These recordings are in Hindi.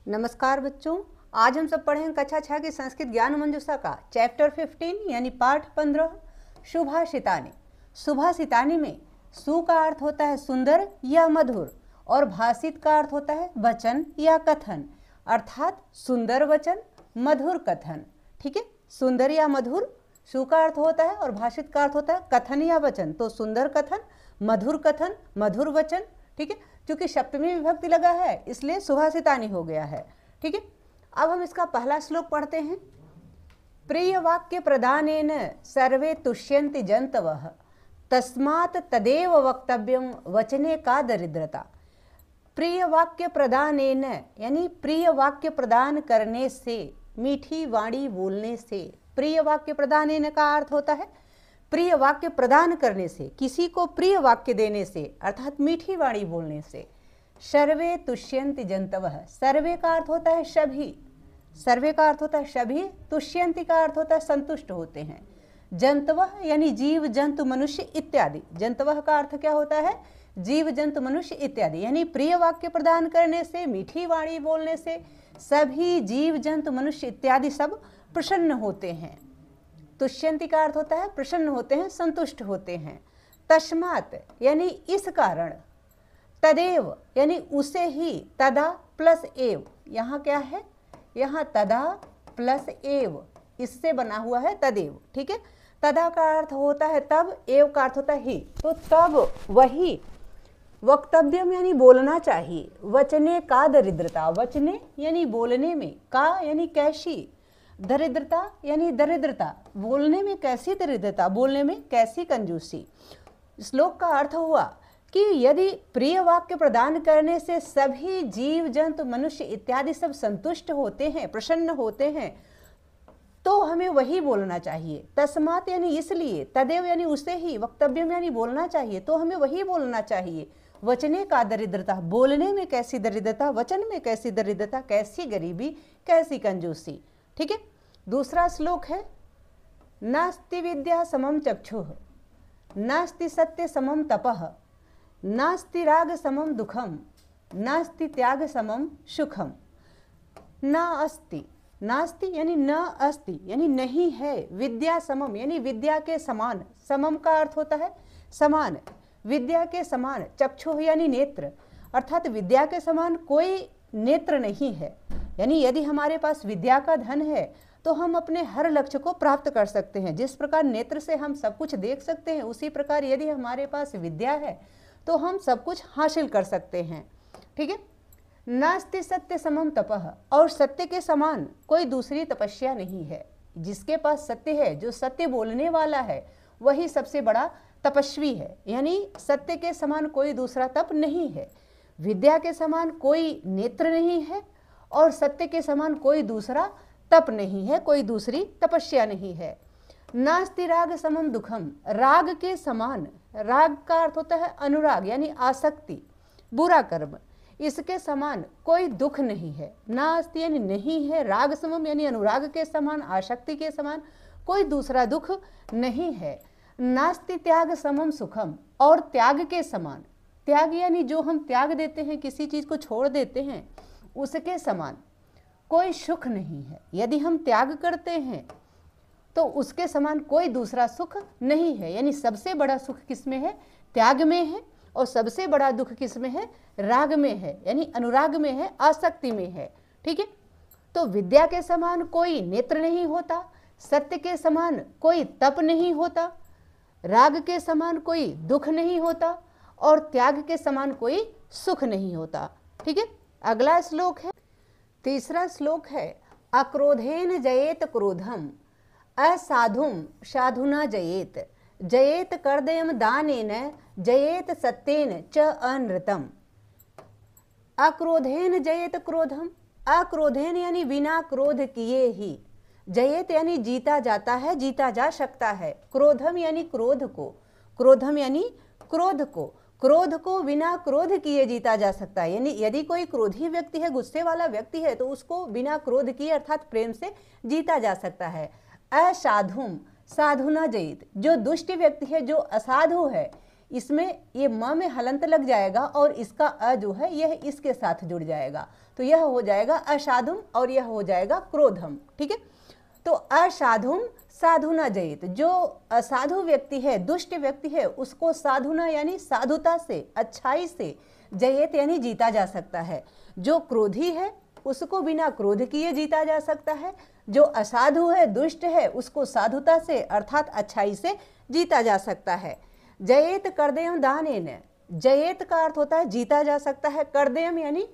नमस्कार बच्चों, आज हम सब पढ़ेंगे कक्षा 6 की संस्कृत ज्ञान मंजूषा का चैप्टर 15 यानी पाठ 15 सुभाषितानि। सुभाषितानि में सु का अर्थ होता है सुंदर या मधुर और भाषित का अर्थ होता है वचन या कथन, अर्थात सुंदर वचन मधुर कथन। ठीक है, सुंदर या मधुर सु का अर्थ होता है और भाषित का अर्थ होता है कथन या वचन। तो सुंदर कथन, मधुर वचन। ठीक है, क्योंकि सप्तमी विभक्ति लगा है इसलिए सुभाषितानि हो गया है। ठीक है, अब हम इसका पहला श्लोक पढ़ते हैं। प्रिय वाक्य प्रदानेन सर्वे तुष्यन्ति जंतवः तस्मात् तदेव वक्तव्यम वचने का दरिद्रता। प्रिय वाक्य प्रदानेन यानी प्रिय वाक्य प्रदान करने से, मीठी वाणी बोलने से। प्रिय वाक्य प्रदानेन का अर्थ होता है प्रिय वाक्य प्रदान करने से, किसी को प्रिय वाक्य देने से, अर्थात मीठी वाणी बोलने से। सर्वे तुष्यन्ति जंतवः, सर्वे का अर्थ होता है सभी, सर्वे का अर्थ होता है सभी, तुष्यन्ति का अर्थ होता है संतुष्ट होते हैं। जंतवः यानी जीव जंतु मनुष्य इत्यादि। जंतवः का अर्थ क्या होता है? जीव जंतु मनुष्य इत्यादि, यानी प्रिय वाक्य प्रदान करने से, मीठी वाणी बोलने से सभी जीव जंतु मनुष्य इत्यादि सब प्रसन्न होते हैं। तुष्यन्ति का अर्थ होता है प्रसन्न होते हैं, संतुष्ट होते हैं। तस्मात् यानी इस कारण, तदेव यानी उसे ही, तदा प्लस एव, यहाँ क्या है? यहाँ तदा प्लस एव, इससे बना हुआ है तदेव। ठीक है, तदा का अर्थ होता है तब, एव का अर्थ होता है ही, तो तब वही वक्तव्यम यानी बोलना चाहिए। वचने का दरिद्रता, वचने यानी बोलने में, का यानी कैसी, दरिद्रता यानी दरिद्रता, बोलने में कैसी दरिद्रता, बोलने में कैसी कंजूसी। श्लोक का अर्थ हुआ कि यदि प्रिय वाक्य प्रदान करने से सभी जीव जंतु मनुष्य इत्यादि सब संतुष्ट होते हैं, प्रसन्न होते हैं, तो हमें वही बोलना चाहिए। तस्मात् यानी इसलिए, तदेव यानी उसे ही, वक्तव्यम यानी बोलना चाहिए, तो हमें वही बोलना चाहिए। वचने का दरिद्रता, बोलने में कैसी दरिद्रता, वचन में कैसी दरिद्रता, कैसी गरीबी, कैसी कंजूसी। ठीक है, दूसरा श्लोक है। नास्ति विद्या समम चक्षुः, नास्ति सत्य समम तपः, नास्ति राग समम दुखम, नास्ति त्याग समम सुखम। न अस्ति, नास्ति यानी न अस्ति यानी नहीं है, विद्या समम यानी विद्या के समान, समम का अर्थ होता है समान, विद्या के समान। चक्षुः यानी नेत्र, अर्थात विद्या के समान कोई नेत्र नहीं है। यानी यदि हमारे पास विद्या का धन है तो हम अपने हर लक्ष्य को प्राप्त कर सकते हैं। जिस प्रकार नेत्र से हम सब कुछ देख सकते हैं, उसी प्रकार यदि हमारे पास विद्या है तो हम सब कुछ हासिल कर सकते हैं। ठीक है, नास्ति सत्य समम तपः, और सत्य के समान कोई दूसरी तपस्या नहीं है। जिसके पास सत्य है, जो सत्य बोलने वाला है, वही सबसे बड़ा तपस्वी है। यानी सत्य के समान कोई दूसरा तप नहीं है, विद्या के समान कोई नेत्र नहीं है, और सत्य के समान कोई दूसरा तप नहीं है, कोई दूसरी तपस्या नहीं है। नास्ति राग समम दुखम, राग के समान, राग का अर्थ होता है अनुराग यानी आसक्ति, बुरा कर्म, इसके समान कोई दुख नहीं है। नास्ति यानी नहीं है, राग समम यानी अनुराग के समान, आसक्ति के समान कोई दूसरा दुख नहीं है। नास्ति त्याग समम सुखम, और त्याग के समान, त्याग यानी जो हम त्याग देते हैं, किसी चीज को छोड़ देते हैं, उसके समान कोई सुख नहीं है। यदि हम त्याग करते हैं तो उसके समान कोई दूसरा सुख नहीं है। यानी सबसे बड़ा सुख किसमें है? त्याग में है, और सबसे बड़ा दुख किसमें है? राग में है, यानी अनुराग में है, आसक्ति में है। ठीक है, तो विद्या के समान कोई नेत्र नहीं होता, सत्य के समान कोई तप नहीं होता, राग के समान कोई दुख नहीं होता, और त्याग के समान कोई सुख नहीं होता। ठीक है, अगला श्लोक है, तीसरा श्लोक है। अक्रोधेन जयेत क्रोधम, असाधुम साधुना जयेत, जयेत कर्दयम दानेन, जयेत सत्येन च अनृतम। अक्रोधेन जयेत क्रोधम, अक्रोधेन यानी बिना क्रोध किए ही, जयेत यानी जीता जाता है, जीता जा सकता है। क्रोधम यानी क्रोध को, क्रोधम यानी क्रोध को, क्रोध को बिना क्रोध किए जीता जा सकता है। यानी यदि कोई क्रोधी व्यक्ति है, गुस्से वाला व्यक्ति है, तो उसको बिना क्रोध किए अर्थात प्रेम से जीता जा सकता है। असाधुम साधुना जयित, जो दुष्ट व्यक्ति है, जो असाधु है, इसमें ये म में हलंत लग जाएगा और इसका अ जो है यह इसके साथ जुड़ जाएगा, तो यह हो जाएगा असाधुम और यह हो जाएगा क्रोधम। ठीक है, तो असाधुम साधुना जयेत, जो असाधु व्यक्ति है, दुष्ट व्यक्ति है, उसको साधुना यानी साधुता से, अच्छाई से, जयेत यानी जीता जा सकता है। जो क्रोधी है उसको बिना क्रोध किए जीता जा सकता है, जो असाधु है, दुष्ट है, उसको साधुता से अर्थात अच्छाई से जीता जा सकता है। जयेत कर्दयम दानेन, जयेत का अर्थ होता है जीता जा सकता है, कर्दयम यानी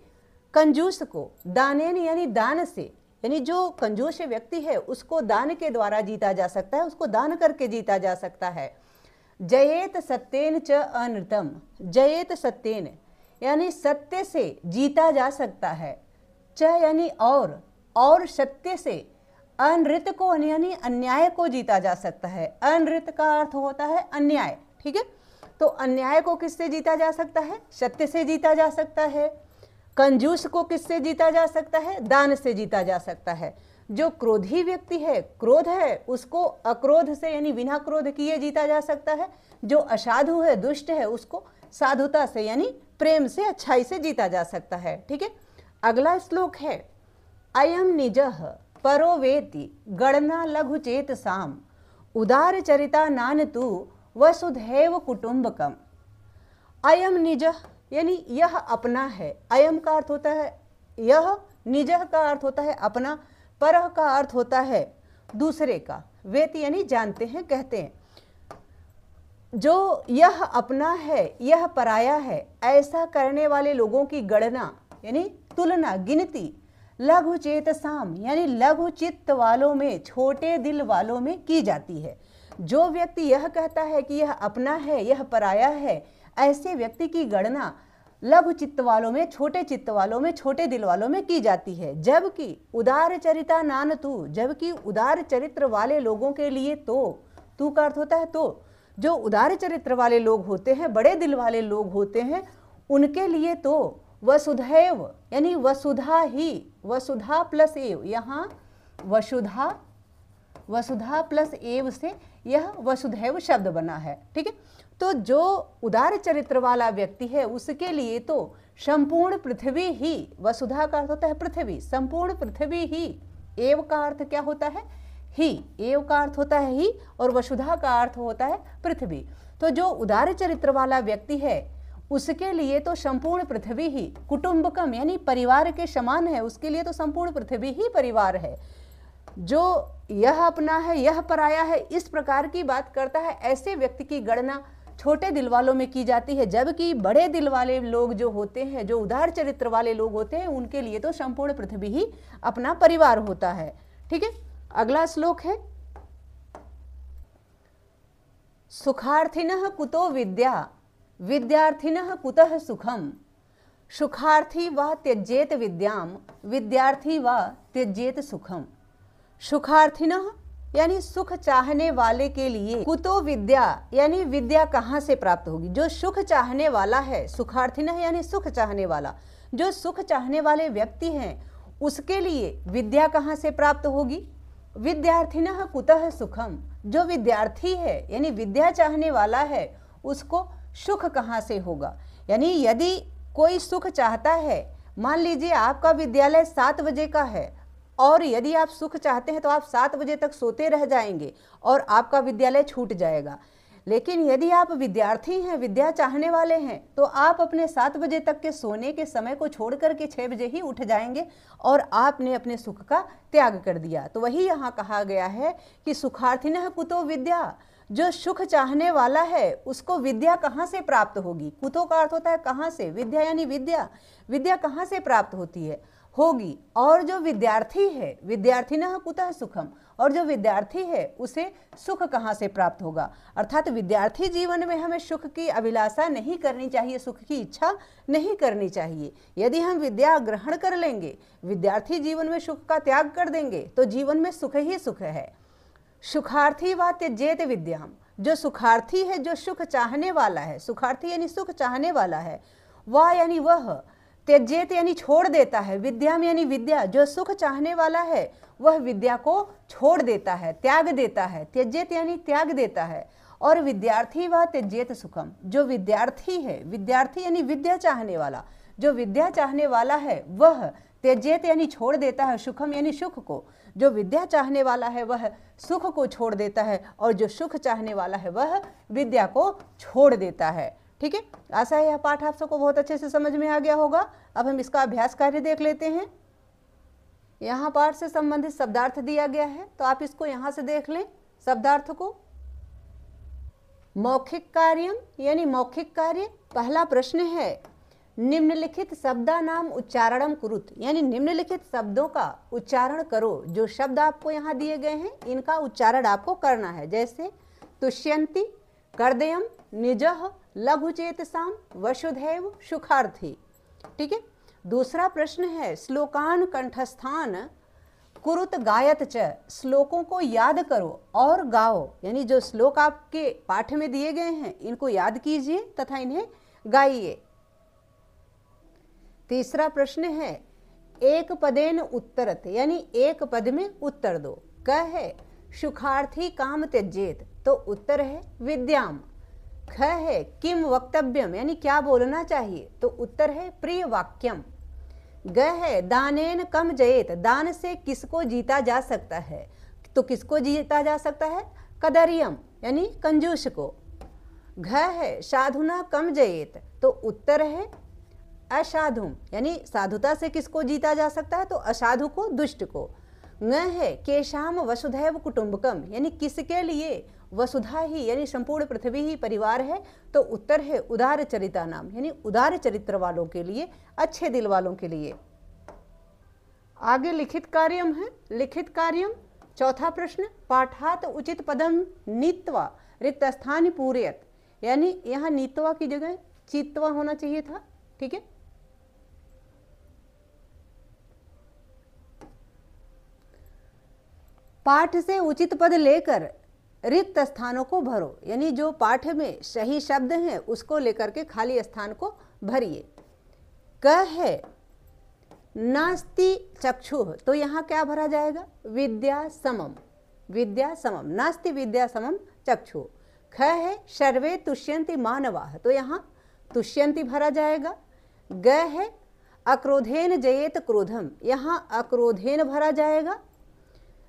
कंजूस को, दानेन यानी दान से, यानी जो कंजूस व्यक्ति है उसको दान के द्वारा जीता जा सकता है, उसको दान करके जीता जा सकता है। जयेत सत्येन च अनृतम, जयेत सत्येन यानी सत्य से जीता जा सकता है, च यानी और सत्य से, अनृत को यानी अन्याय को जीता जा सकता है। अनृत का अर्थ होता है अन्याय। ठीक है, तो अन्याय को किससे जीता जा सकता है? सत्य से जीता जा सकता है। कंजूस को किससे जीता जा सकता है? दान से जीता जा सकता है। जो क्रोधी व्यक्ति है, क्रोध है, उसको अक्रोध से यानी बिना क्रोध किए जीता जा सकता है। जो असाधु है, दुष्ट है, उसको साधुता से यानी प्रेम से, अच्छाई से जीता जा सकता है। ठीक है, अगला श्लोक है अयम निजः परो वेति गणना लघु चेत साम उदार चरिता नान तु वसुधैव कुटुंबकम। अयम निजः यानी यह अपना है। अयम का अर्थ होता है यह, निजः का अर्थ होता है अपना, परह का अर्थ होता है दूसरे का, वेति यानी जानते हैं, कहते हैं। जो यह अपना है, यह पराया है, ऐसा करने वाले लोगों की गणना यानी तुलना, गिनती, लघु चेत साम यानी लघु चित्त वालों में, छोटे दिल वालों में की जाती है। जो व्यक्ति यह कहता है कि यह अपना है, यह पराया है, ऐसे व्यक्ति की गणना लघु चित्त वालों में, छोटे चित्त वालों में, छोटे दिल वालों में की जाती है। जबकि उदार चरिता नान तू, जबकि उदार चरित्र वाले लोगों के लिए तो, तू का अर्थ होता है तो, जो उदार चरित्र वाले लोग होते हैं, बड़े दिल वाले लोग होते हैं, उनके लिए तो वसुधैव यानी वसुधा ही, वसुधा प्लस एव, यहाँ वसुधा प्लस एव से यह वसुधैव शब्द बना है। ठीक है, तो जो उदार चरित्र वाला व्यक्ति है उसके लिए तो संपूर्ण पृथ्वी ही, वसुधा का अर्थ होता है पृथ्वी, संपूर्ण पृथ्वी ही, एव का अर्थ क्या होता है? ही, एव का अर्थ होता है ही और वसुधा का अर्थ होता है पृथ्वी। तो जो उदार चरित्र वाला व्यक्ति है उसके लिए तो संपूर्ण पृथ्वी ही, कुटुंबकम यानी परिवार के समान है, उसके लिए तो संपूर्ण पृथ्वी ही परिवार है। जो यह अपना है, यह पराया है, इस प्रकार की बात करता है, ऐसे व्यक्ति की गणना छोटे दिल वालों में की जाती है। जबकि बड़े दिल वाले लोग जो होते हैं, जो उदार चरित्र वाले लोग होते हैं, उनके लिए तो संपूर्ण पृथ्वी ही अपना परिवार होता है। ठीक है, अगला श्लोक है सुखार्थिनः कुतो विद्या विद्यार्थिनः कुतः सुखम सुखार्थी वा त्यजेत विद्याम विद्यार्थी वा त्यजेत सुखम। सुखार्थिनः यानी सुख चाहने वाले के लिए, कुतो विद्या यानी विद्या कहाँ से प्राप्त होगी? जो सुख चाहने वाला है, सुखार्थिनः यानी सुख चाहने वाला, जो सुख चाहने वाले व्यक्ति हैं उसके लिए विद्या कहाँ से प्राप्त होगी? विद्यार्थिनः कुतः सुखम, जो विद्यार्थी है यानी विद्या चाहने वाला है उसको सुख कहाँ से होगा? यानी यदि कोई सुख चाहता है, मान लीजिए आपका विद्यालय 7 बजे का है और यदि आप सुख चाहते हैं तो आप 7 बजे तक सोते रह जाएंगे और आपका विद्यालय छूट जाएगा। लेकिन यदि आप विद्यार्थी हैं, विद्या चाहने वाले हैं, तो आप अपने 7 बजे तक के सोने के समय को छोड़ करके 6 बजे ही उठ जाएंगे और आपने अपने सुख का त्याग कर दिया। तो वही यहाँ कहा गया है कि सुखार्थिनः कुतो विद्या, जो सुख चाहने वाला है उसको विद्या कहाँ से प्राप्त होगी? कुतो का अर्थ होता है कहाँ से, विद्या यानी विद्या, विद्या कहाँ से प्राप्त होती है? होगी। और जो विद्यार्थी है, विद्यार्थिनः कुतः सुखम, और जो विद्यार्थी है उसे सुख कहाँ से प्राप्त होगा? अर्थात विद्यार्थी जीवन में हमें सुख की अभिलाषा नहीं करनी चाहिए, सुख की इच्छा नहीं करनी चाहिए। यदि हम विद्या ग्रहण कर लेंगे, विद्यार्थी जीवन में सुख का त्याग कर देंगे तो जीवन में सुख ही सुख है। सुखार्थी वा त्यजेत विद्याम, जो सुखार्थी है, जो सुख चाहने वाला है, सुखार्थी यानी सुख चाहने वाला है, वह यानी वह, त्यजेत यानी छोड़ देता है, विद्याम यानी विद्या, जो सुख चाहने वाला है वह विद्या को छोड़ देता है, त्याग देता है। त्यजेत यानी त्याग देता है और विद्यार्थी व त्यजेत सुखम, जो विद्यार्थी है, विद्यार्थी यानी विद्या चाहने वाला, जो विद्या चाहने वाला है वह त्यजेत यानी छोड़ देता है, सुखम यानी सुख को, जो विद्या चाहने वाला है वह सुख को छोड़ देता है, और जो सुख चाहने वाला है वह विद्या को छोड़ देता है। ठीक है, आशा है यह पाठ आप सबको बहुत अच्छे से समझ में आ गया होगा। अब हम इसका अभ्यास कार्य देख लेते हैं। यहाँ पाठ से संबंधित शब्दार्थ दिया गया है, तो आप इसको यहाँ से देख लें शब्दार्थ को। मौखिक कार्यम यानी मौखिक कार्य। पहला प्रश्न है निम्नलिखित शब्दानाम उच्चारणम कुरुत, यानी निम्नलिखित शब्दों का उच्चारण करो। जो शब्द आपको यहाँ दिए गए हैं इनका उच्चारण आपको करना है, जैसे तुष्यंती, कर्दयम, निजह, लघुचेतसाम, वसुधैव, सुखार्थी। ठीक है। दूसरा प्रश्न है श्लोकान कंठस्थान कुरुत गायत च, श्लोकों को याद करो और गाओ, यानी जो श्लोक आपके पाठ में दिए गए हैं इनको याद कीजिए तथा इन्हें गाइए। तीसरा प्रश्न है एक पदेन उत्तरत, यानी एक पद में उत्तर दो। क है सुखार्थी काम त्यजेत, तो उत्तर है विद्याम। ख है किम वक्तव्यम, यानी क्या बोलना चाहिए, तो उत्तर है प्रिय वाक्यम। ग है दानेन कम जयेत, दान से किसको जीता जा सकता है, तो किसको जीता जा सकता है, कदरियम यानी कंजूस को। घ है साधुना कम जयेत, तो उत्तर है असाधुम, यानी साधुता से किसको जीता जा सकता है, तो असाधु को, दुष्ट को। न है केशाम वसुधैव कुटुंबकम, यानी किसके लिए वसुधा ही यानी संपूर्ण पृथ्वी ही परिवार है, तो उत्तर है उदार चरिता नाम, यानी उदार चरित्र वालों के लिए, अच्छे दिल वालों के लिए। आगे लिखित कार्यम है। लिखित कार्यम चौथा प्रश्न पाठात उचित पदम नीत्वा रिक्त स्थान पूरयत, यानी यहाँ नीत्वा की जगह चित्वा होना चाहिए था। ठीक है। पाठ से उचित पद लेकर रिक्त स्थानों को भरो, यानी जो पाठ में सही शब्द हैं उसको लेकर के खाली स्थान को भरिए। क है नास्ति चक्षुः, तो यहाँ क्या भरा जाएगा, विद्या समम, विद्या समम, नास्ति विद्या समम चक्षु। ख है सर्वे तुष्यन्ति मानवाः, तो यहाँ तुष्यन्ति भरा जाएगा। ग है अक्रोधेन जयेत क्रोधम, यहाँ अक्रोधेन भरा जाएगा।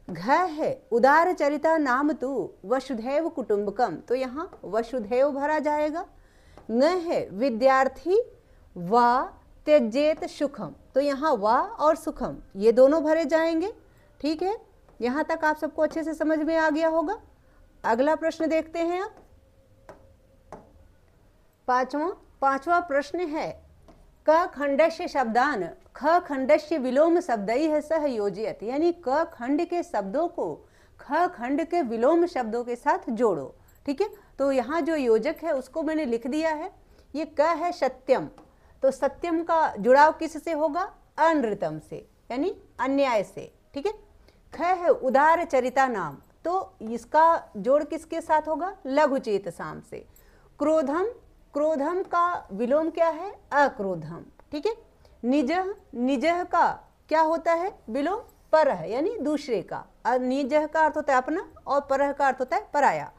घ है उदार चरिता नाम तु वसुधैव कुटुंबकम, तो यहाँ वसुधैव भरा जाएगा। न है विद्यार्थी व त्यजेत सुखम, तो यहाँ वा और सुखम ये दोनों भरे जाएंगे। ठीक है, यहाँ तक आप सबको अच्छे से समझ में आ गया होगा। अगला प्रश्न देखते हैं आप। पांचवा प्रश्न है क खंडस्य शब्दान ख खंडस्य विलोम शब्दैः सह योजयत, यानी क खंड के शब्दों को ख खंड के विलोम शब्दों के साथ जोड़ो। ठीक है, तो यहाँ जो योजक है उसको मैंने लिख दिया है। ये क है सत्यम, तो सत्यम का जुड़ाव किससे होगा, अनृतम से, यानी अन्याय से। ठीक है। ख है उदार चरिता नाम, तो इसका जोड़ किसके साथ होगा, लघुचेत साम से। क्रोधम, क्रोधम का विलोम क्या है, अक्रोधम। ठीक है। निजह, निजह का क्या होता है विलोम, परह यानी दूसरे का। निजह का अर्थ होता है अपना और परह का अर्थ होता है पराया।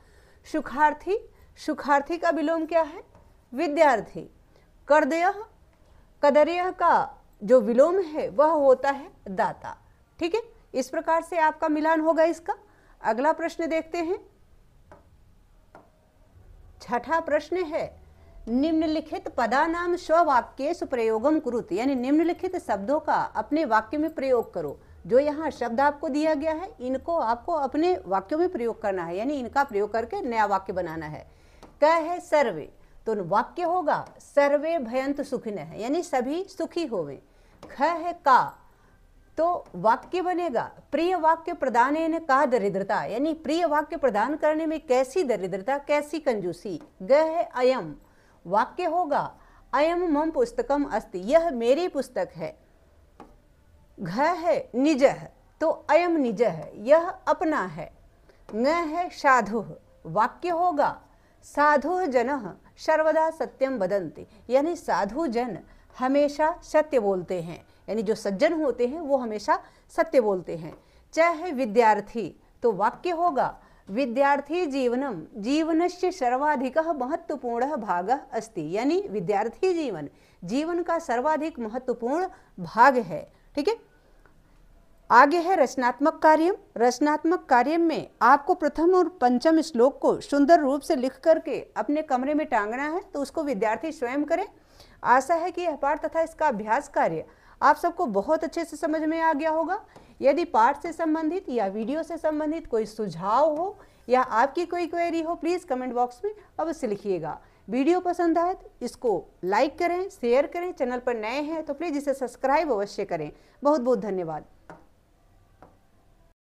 सुखार्थी, सुखार्थी का विलोम क्या है, विद्यार्थी। कर्दयः, कदर्यः का जो विलोम है वह होता है दाता। ठीक है, इस प्रकार से आपका मिलान होगा इसका। अगला प्रश्न देखते हैं। छठा प्रश्न है निम्नलिखित पदानाम स्ववाक्येषु प्रयोगम कुरुत, यानी निम्नलिखित शब्दों का अपने वाक्य में प्रयोग करो। जो यहाँ शब्द आपको दिया गया है इनको आपको अपने वाक्यों में प्रयोग करना है, यानी इनका प्रयोग करके नया वाक्य बनाना है। क है सर्वे, तो वाक्य होगा सर्वे भयंतु सुखिनः, यानी सभी सुखी होवे। ख है का, तो वाक्य बनेगा प्रिय वाक्य प्रदानेन का दरिद्रता, यानी प्रिय वाक्य प्रदान करने में कैसी दरिद्रता, कैसी कंजूसी। ग है अयम, वाक्य होगा अयम मम पुस्तकम अस्ति, यह मेरी पुस्तक है। घ है निजः, तो अयम निजः, यह अपना है। न है साधुः, वाक्य होगा साधु जनः सर्वदा सत्यम वदन्ति, यानी साधु जन हमेशा सत्य बोलते हैं, यानी जो सज्जन होते हैं वो हमेशा सत्य बोलते हैं। च है विद्यार्थी, तो वाक्य होगा विद्यार्थी जीवनम जीवनस्य सर्वाधिकः महत्वपूर्णः भागः अस्ति, यानी विद्यार्थी जीवन जीवन का सर्वाधिक महत्वपूर्ण भाग है। ठीक है, आगे है रचनात्मक कार्य। रचनात्मक कार्य में आपको प्रथम और पंचम श्लोक को सुंदर रूप से लिख करके अपने कमरे में टांगना है, तो उसको विद्यार्थी स्वयं करें। आशा है कि यह पाठ तथा इसका अभ्यास कार्य आप सबको बहुत अच्छे से समझ में आ गया होगा। यदि पाठ से संबंधित या वीडियो से संबंधित कोई सुझाव हो या आपकी कोई क्वेरी हो, प्लीज़ कमेंट बॉक्स में अवश्य लिखिएगा। वीडियो पसंद आए तो इसको लाइक करें, शेयर करें। चैनल पर नए हैं तो प्लीज़ इसे सब्सक्राइब अवश्य करें। बहुत बहुत धन्यवाद।